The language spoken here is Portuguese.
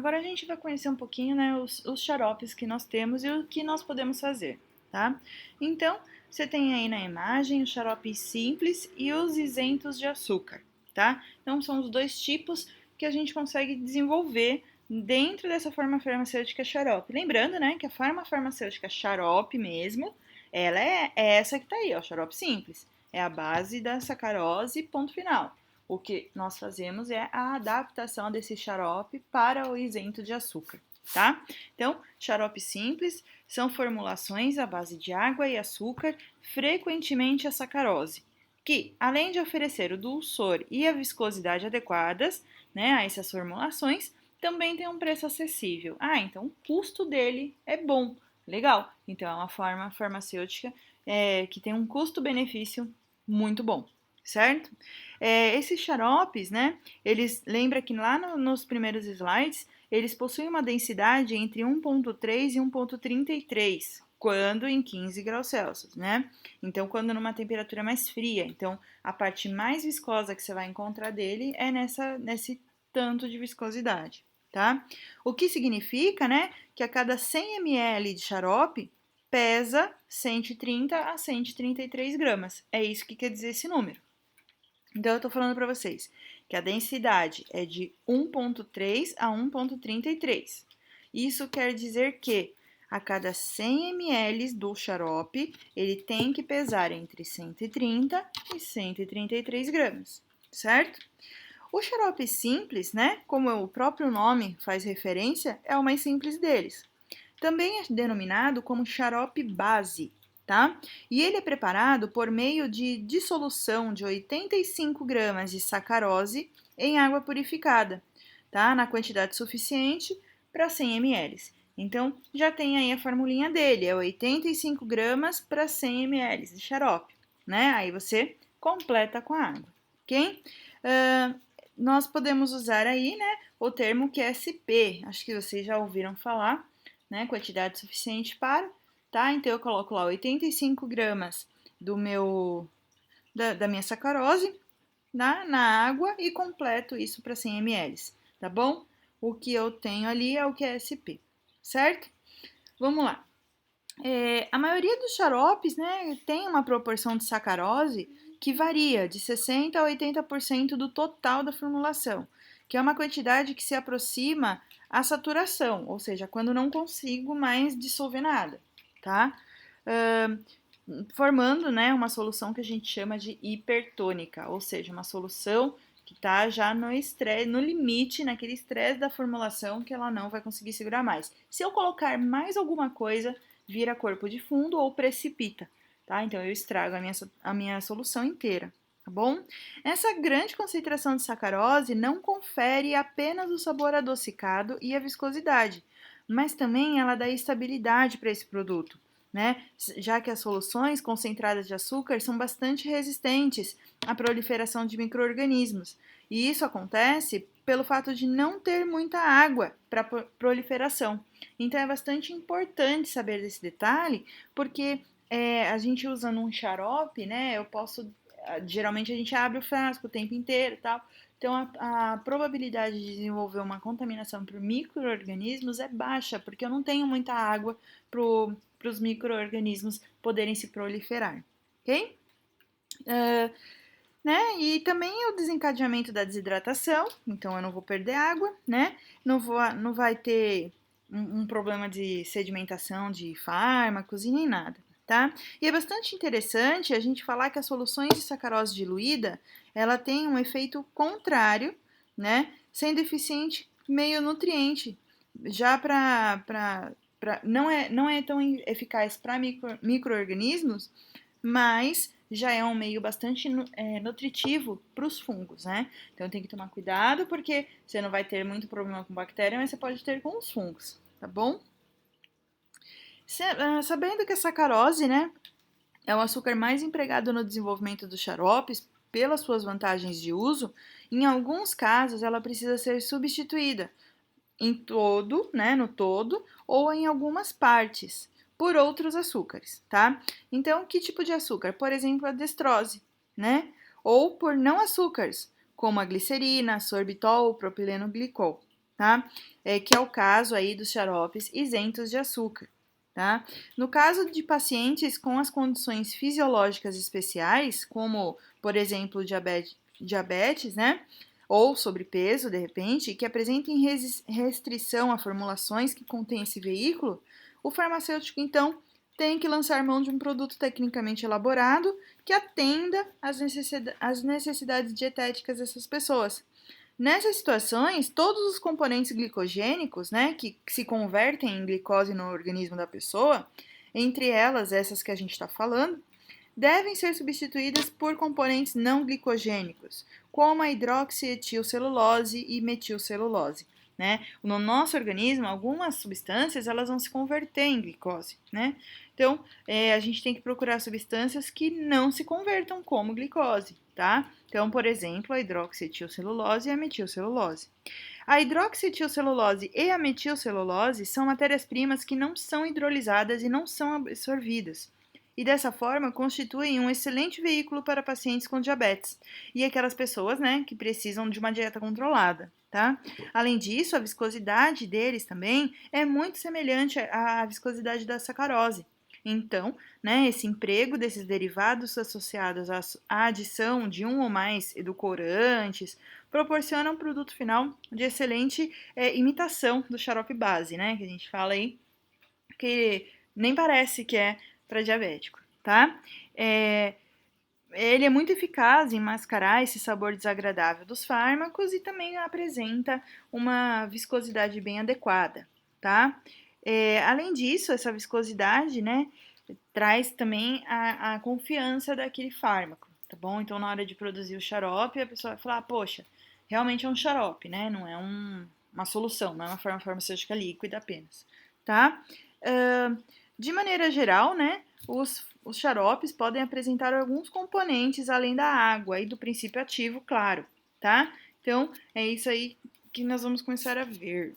agora a gente vai conhecer um pouquinho, né, os xaropes que nós temos e o que nós podemos fazer, tá? Então, você tem aí na imagem os xaropes simples e os isentos de açúcar, tá? Então, são os dois tipos que a gente consegue desenvolver dentro dessa forma farmacêutica xarope. Lembrando, né, que a forma farmacêutica xarope mesmo, ela é essa que tá aí, ó, xarope simples. É a base da sacarose, ponto final. O que nós fazemos é a adaptação desse xarope para o isento de açúcar, tá? Então, xarope simples são formulações à base de água e açúcar, frequentemente a sacarose, que, além de oferecer o dulçor e a viscosidade adequadas, né, a essas formulações, também tem um preço acessível. Ah, então o custo dele é bom, legal. Então é uma forma farmacêutica que tem um custo-benefício muito bom, certo? Esses xaropes, né, eles, lembra que lá nos primeiros slides, eles possuem uma densidade entre 1,3 e 1,33, quando em 15 graus Celsius, né? Então, quando numa temperatura mais fria. Então, a parte mais viscosa que você vai encontrar dele é nesse tanto de viscosidade, tá? O que significa, né, que a cada 100 ml de xarope pesa 130 a 133 gramas. É isso que quer dizer esse número. Então, eu estou falando para vocês que a densidade é de 1,3 a 1,33. Isso quer dizer que a cada 100 ml do xarope, ele tem que pesar entre 130 e 133 gramas, certo? O xarope simples, né, como o próprio nome faz referência, é o mais simples deles. Também é denominado como xarope base, tá? E ele é preparado por meio de dissolução de 85 gramas de sacarose em água purificada, tá? Na quantidade suficiente para 100 ml. Então, já tem aí a formulinha dele, é 85 gramas para 100 ml de xarope, né? Aí você completa com a água, ok? Nós podemos usar aí, né, o termo QSP, acho que vocês já ouviram falar, né, quantidade suficiente para, tá? Então, eu coloco lá 85 gramas da minha sacarose na água e completo isso para 100 ml, tá bom? O que eu tenho ali é o QSP, certo? Vamos lá. A maioria dos xaropes, né, tem uma proporção de sacarose que varia de 60% a 80% do total da formulação, que é uma quantidade que se aproxima à saturação, ou seja, quando não consigo mais dissolver nada, tá? Formando, né, uma solução que a gente chama de hipertônica, ou seja, uma solução que está já no estresse, no limite, naquele estresse da formulação que ela não vai conseguir segurar mais. Se eu colocar mais alguma coisa, vira corpo de fundo ou precipita, tá? Então eu estrago a minha solução inteira, tá bom? Essa grande concentração de sacarose não confere apenas o sabor adocicado e a viscosidade, mas também ela dá estabilidade para esse produto, né? Já que as soluções concentradas de açúcar são bastante resistentes à proliferação de micro-organismos. E isso acontece pelo fato de não ter muita água para proliferação. Então é bastante importante saber desse detalhe, porque a gente usando um xarope, né? Eu posso. Geralmente a gente abre o frasco o tempo inteiro e tal. Então a probabilidade de desenvolver uma contaminação por micro-organismos é baixa, porque eu não tenho muita água para os micro-organismos poderem se proliferar, ok? Né? E também o desencadeamento da desidratação, então eu não vou perder água, né? Não vai ter um problema de sedimentação de fármacos e nem nada, tá? E é bastante interessante a gente falar que as soluções de sacarose diluída, ela tem um efeito contrário, né? Sendo eficiente meio nutriente, já não é tão eficaz para micro-organismos, mas já é um meio bastante nutritivo para os fungos, né? Então tem que tomar cuidado, porque você não vai ter muito problema com bactéria, mas você pode ter com os fungos, tá bom? Sabendo que a sacarose, né, é o açúcar mais empregado no desenvolvimento dos xaropes, pelas suas vantagens de uso, em alguns casos ela precisa ser substituída em todo, né, no todo, ou em algumas partes, por outros açúcares, tá? Então, que tipo de açúcar? Por exemplo, a destrose, né? Ou por não açúcares, como a glicerina, sorbitol, propileno glicol. tá? Que é o caso aí dos xaropes isentos de açúcar, tá? No caso de pacientes com as condições fisiológicas especiais, como, por exemplo, diabetes, né? Ou sobrepeso, de repente, que apresentem restrição a formulações que contêm esse veículo, o farmacêutico, então, tem que lançar mão de um produto tecnicamente elaborado que atenda às necessidades dietéticas dessas pessoas. Nessas situações, todos os componentes glicogênicos, né, que se convertem em glicose no organismo da pessoa, entre elas essas que a gente está falando, devem ser substituídas por componentes não glicogênicos, como a hidroxietilcelulose e metilcelulose. Né? No nosso organismo, algumas substâncias elas vão se converter em glicose. Né? Então, a gente tem que procurar substâncias que não se convertam como glicose. Tá? Então, por exemplo, a hidroxietilcelulose e a metilcelulose. A hidroxietilcelulose e a metilcelulose são matérias-primas que não são hidrolisadas e não são absorvidas. E dessa forma constituem um excelente veículo para pacientes com diabetes e aquelas pessoas, né, que precisam de uma dieta controlada, tá? Além disso, a viscosidade deles também é muito semelhante à viscosidade da sacarose. Então, né, esse emprego desses derivados associados à adição de um ou mais edulcorantes proporciona um produto final de excelente imitação do xarope base, né, que a gente fala aí, que nem parece que é para diabético, tá? Ele é muito eficaz em mascarar esse sabor desagradável dos fármacos e também apresenta uma viscosidade bem adequada, tá? Além disso, essa viscosidade, né, traz também a confiança daquele fármaco, tá bom? Então, na hora de produzir o xarope, a pessoa vai falar, poxa, realmente é um xarope, né? Não é uma solução, não é uma forma farmacêutica líquida apenas, tá? De maneira geral, né, os xaropes podem apresentar alguns componentes além da água e do princípio ativo, claro, tá? Então, é isso aí que nós vamos começar a ver.